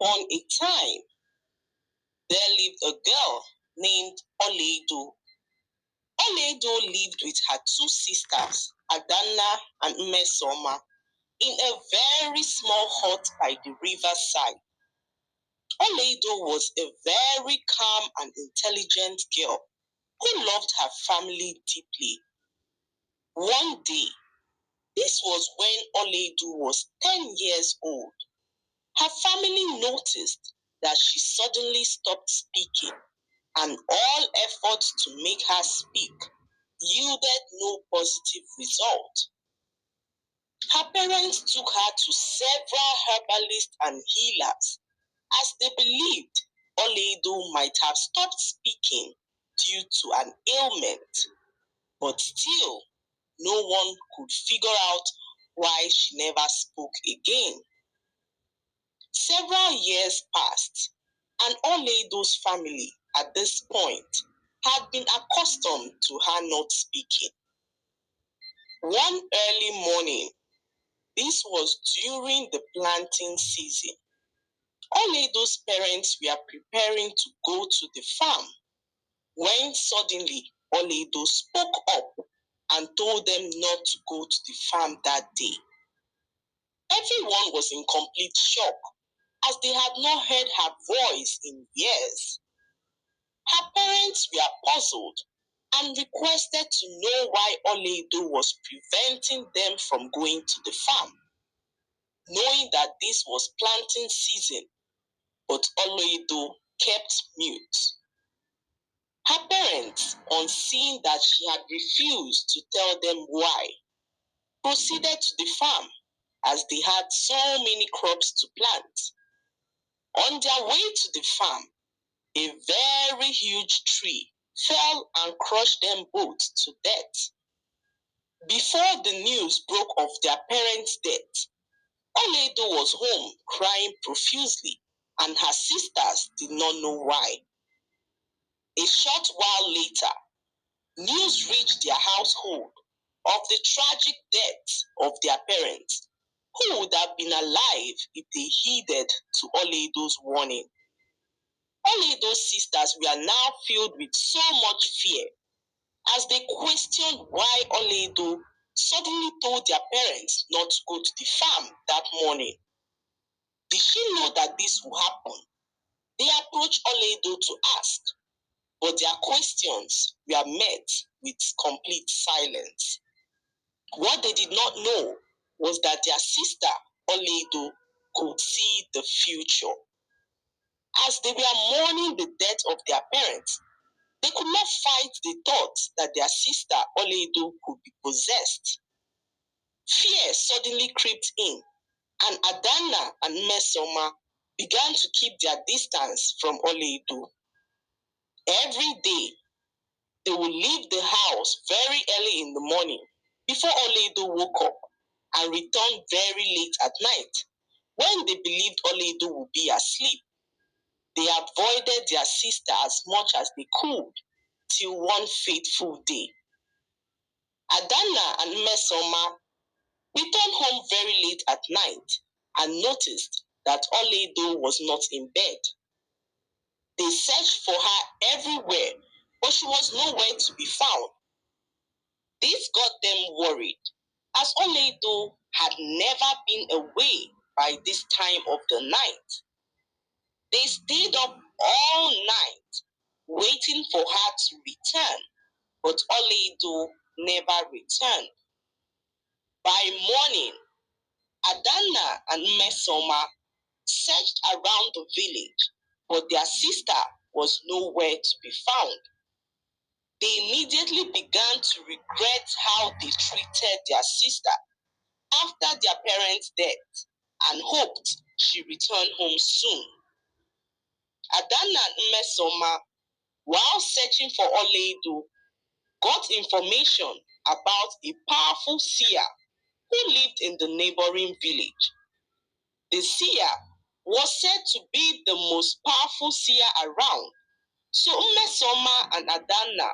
upon a time, there lived a girl named Oledo. Oledo lived with her two sisters, Adanna and Mmesoma, in a very small hut by the riverside. Oledo was a very calm and intelligent girl who loved her family deeply. One day, this was when Oledo was 10 years old, her family noticed that she suddenly stopped speaking, and all efforts to make her speak yielded no positive result. Her parents took her to several herbalists and healers, as they believed Oledo might have stopped speaking due to an ailment, but still no one could figure out why she never spoke again. Several years passed, and Oledo's family at this point had been accustomed to her not speaking. One early morning, this was during the planting season, Oledo's parents were preparing to go to the farm when suddenly Oledo spoke up and told them not to go to the farm that day. Everyone was in complete shock, as they had not heard her voice in years. Her parents were puzzled and requested to know why Oledo was preventing them from going to the farm, knowing that this was planting season, but Oledo kept mute. Her parents, on seeing that she had refused to tell them why, proceeded to the farm, as they had so many crops to plant. On their way to the farm, a very huge tree fell and crushed them both to death. Before the news broke of their parents' death, Oledo was home crying profusely, and her sisters did not know why. A short while later, news reached their household of the tragic death of their parents, who would have been alive if they heeded to Oledo's warning. Oledo's sisters were now filled with so much fear, as they questioned why Oledo suddenly told their parents not to go to the farm that morning. Did she know that this would happen? They approached Oledo to ask, but their questions were met with complete silence. What they did not know was that their sister, Oledo, could see the future. As they were mourning the death of their parents, they could not fight the thought that their sister, Oledo, could be possessed. Fear suddenly crept in, and Adanna and Mmesoma began to keep their distance from Oledo. Every day, they would leave the house very early in the morning before Oledo woke up, and return very late at night when they believed Oledo would be asleep. They avoided their sister as much as they could till one fateful day. Adanna and Mmesoma returned home very late at night and noticed that Oledo was not in bed. They searched for her everywhere, but she was nowhere to be found. This got them worried, as Oledo had never been away by this time of the night. They stayed up all night waiting for her to return, but Oledo never returned. By morning, Adanna and Mmesoma searched around the village, but their sister was nowhere to be found. They immediately began to regret how they treated their sister after their parents' death, and hoped she returned home soon. Adanna and Mmesoma, while searching for Oledo, got information about a powerful seer who lived in the neighboring village. The seer was said to be the most powerful seer around, so Mmesoma and Adanna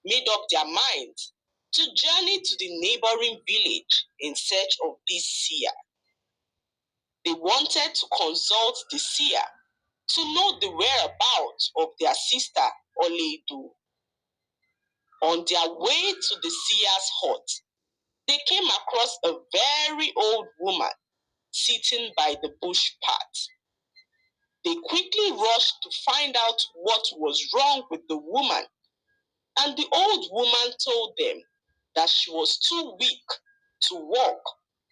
made up their minds to journey to the neighboring village in search of this seer. They wanted to consult the seer to know the whereabouts of their sister Oledu. On their way to the seer's hut, they came across a very old woman sitting by the bush path. They quickly rushed to find out what was wrong with the woman, and the old woman told them that she was too weak to walk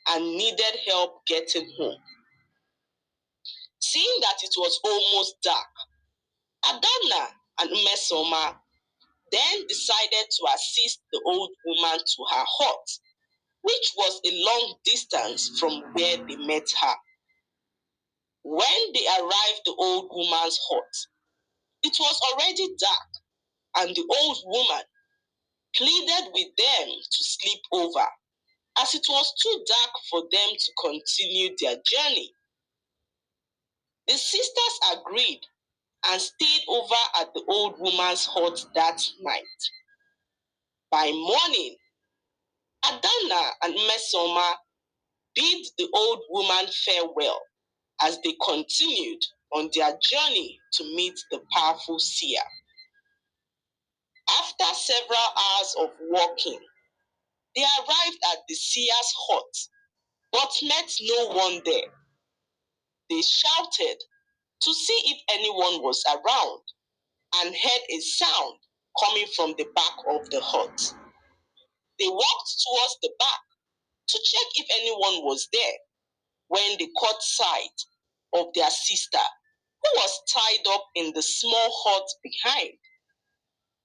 and needed help getting home. Seeing that it was almost dark, Adana and Mmesoma then decided to assist the old woman to her hut, which was a long distance from where they met her. When they arrived at the old woman's hut, it was already dark, and the old woman pleaded with them to sleep over, as it was too dark for them to continue their journey. The sisters agreed and stayed over at the old woman's hut that night. By morning, Adana and Mmesoma bid the old woman farewell as they continued on their journey to meet the powerful seer. After several hours of walking, they arrived at the seer's hut, but met no one there. They shouted to see if anyone was around and heard a sound coming from the back of the hut. They walked towards the back to check if anyone was there when they caught sight of their sister, who was tied up in the small hut behind.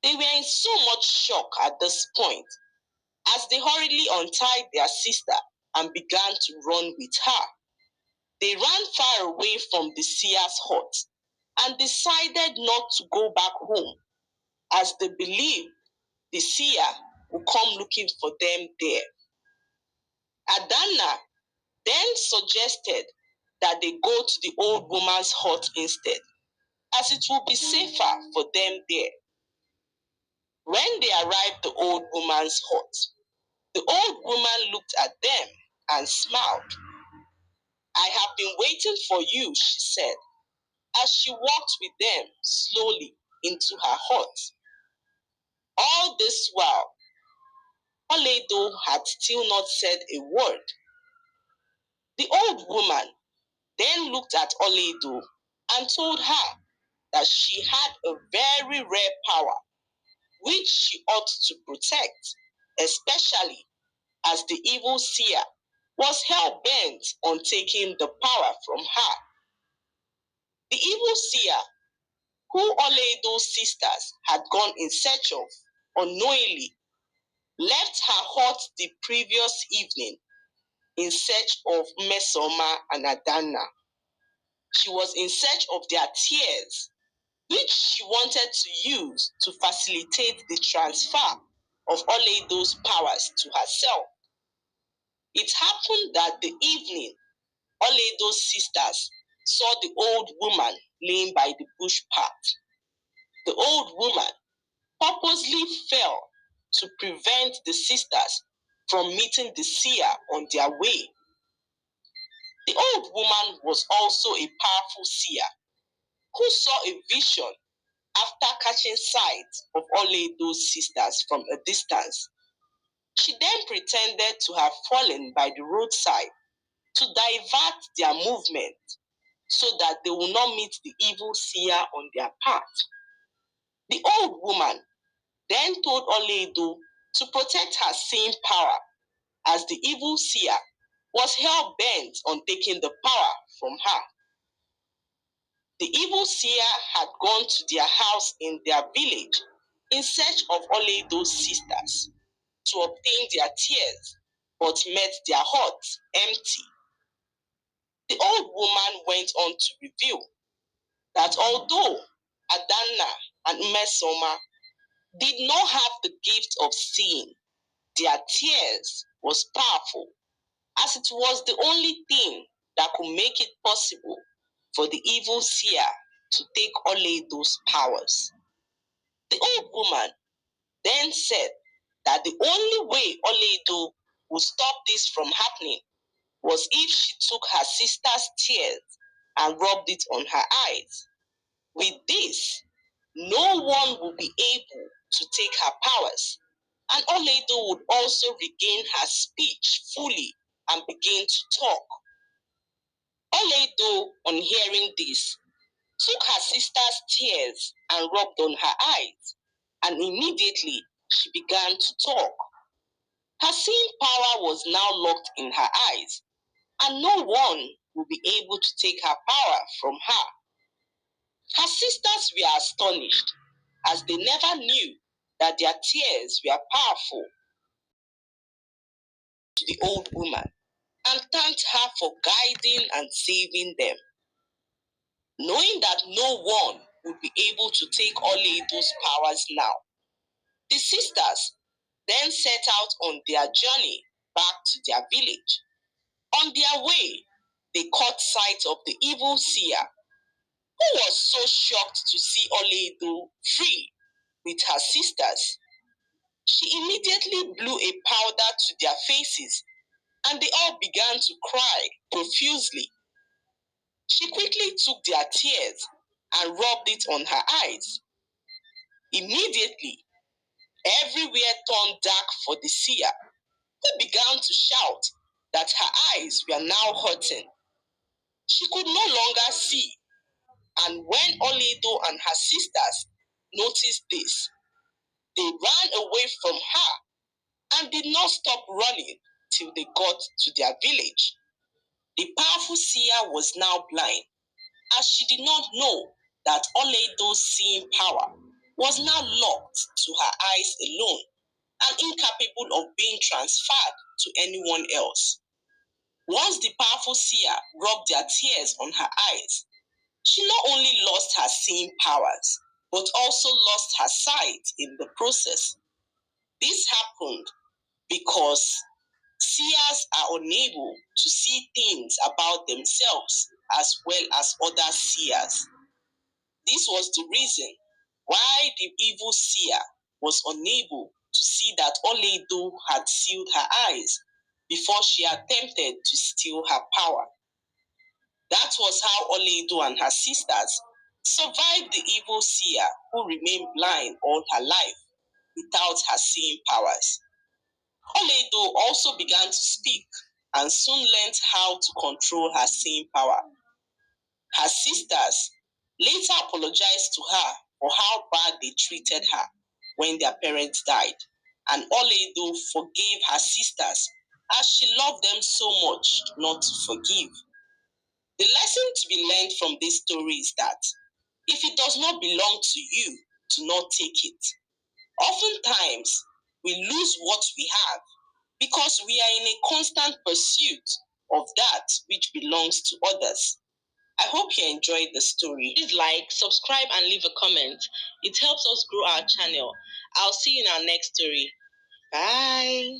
They were in so much shock at this point as they hurriedly untied their sister and began to run with her. They ran far away from the seer's hut and decided not to go back home, as they believed the seer would come looking for them there. Adana then suggested that they go to the old woman's hut instead, as it would be safer for them there. When they arrived at the old woman's hut, the old woman looked at them and smiled. "I have been waiting for you," she said, as she walked with them slowly into her hut. All this while, Oledo had still not said a word. The old woman then looked at Oledo and told her that she had a very rare power which she ought to protect, especially as the evil seer was hell-bent on taking the power from her. The evil seer, who Oledo's sisters had gone in search of unknowingly, left her hut the previous evening in search of Mmesoma and Adana. She was in search of their tears, which she wanted to use to facilitate the transfer of Oledo's powers to herself. It happened that the evening Oledo's sisters saw the old woman laying by the bush path. The old woman purposely fell to prevent the sisters from meeting the seer on their way. The old woman was also a powerful seer who saw a vision after catching sight of Oledo's sisters from a distance. She then pretended to have fallen by the roadside to divert their movement so that they will not meet the evil seer on their path. The old woman then told Oledo to protect her same power, as the evil seer was hell-bent on taking the power from her. The evil seer had gone to their house in their village in search of Oledo's sisters to obtain their tears, but met their huts empty. The old woman went on to reveal that although Adana and Mmesoma did not have the gift of seeing, their tears was powerful, as it was the only thing that could make it possible for the evil seer to take Oledo's powers. The old woman then said that the only way Oledo would stop this from happening was if she took her sister's tears and rubbed it on her eyes. With this, no one would be able to take her powers, and Oledo would also regain her speech fully and begin to talk. Oledo, on hearing this, took her sister's tears and rubbed on her eyes, and immediately she began to talk. Her seeing power was now locked in her eyes, and no one would be able to take her power from her. Her sisters were astonished, as they never knew that their tears were powerful to the old woman, and thanked her for guiding and saving them. Knowing that no one would be able to take Oledo's powers now, the sisters then set out on their journey back to their village. On their way, they caught sight of the evil seer, who was so shocked to see Oledo free with her sisters. She immediately blew a powder to their faces, and they all began to cry profusely. She quickly took their tears and rubbed it on her eyes. Immediately, everywhere turned dark for the seer, who began to shout that her eyes were now hurting. She could no longer see, and when Oledo and her sisters noticed this, they ran away from her and did not stop running till they got to their village. The powerful seer was now blind, as she did not know that Oledo's seeing power was now locked to her eyes alone and incapable of being transferred to anyone else. Once the powerful seer rubbed their tears on her eyes, she not only lost her seeing powers, but also lost her sight in the process. This happened because seers are unable to see things about themselves as well as other seers. This was the reason why the evil seer was unable to see that Oledo had sealed her eyes before she attempted to steal her power. That was how Oledo and her sisters survived the evil seer, who remained blind all her life without her seeing powers. Oledo also began to speak and soon learned how to control her seeing power. Her sisters later apologized to her for how bad they treated her when their parents died, and Oledo forgave her sisters as she loved them so much not to forgive. The lesson to be learned from this story is that if it does not belong to you, do not take it. Oftentimes, we lose what we have because we are in a constant pursuit of that which belongs to others. I hope you enjoyed the story. Please like, subscribe, and leave a comment. It helps us grow our channel. I'll see you in our next story. Bye.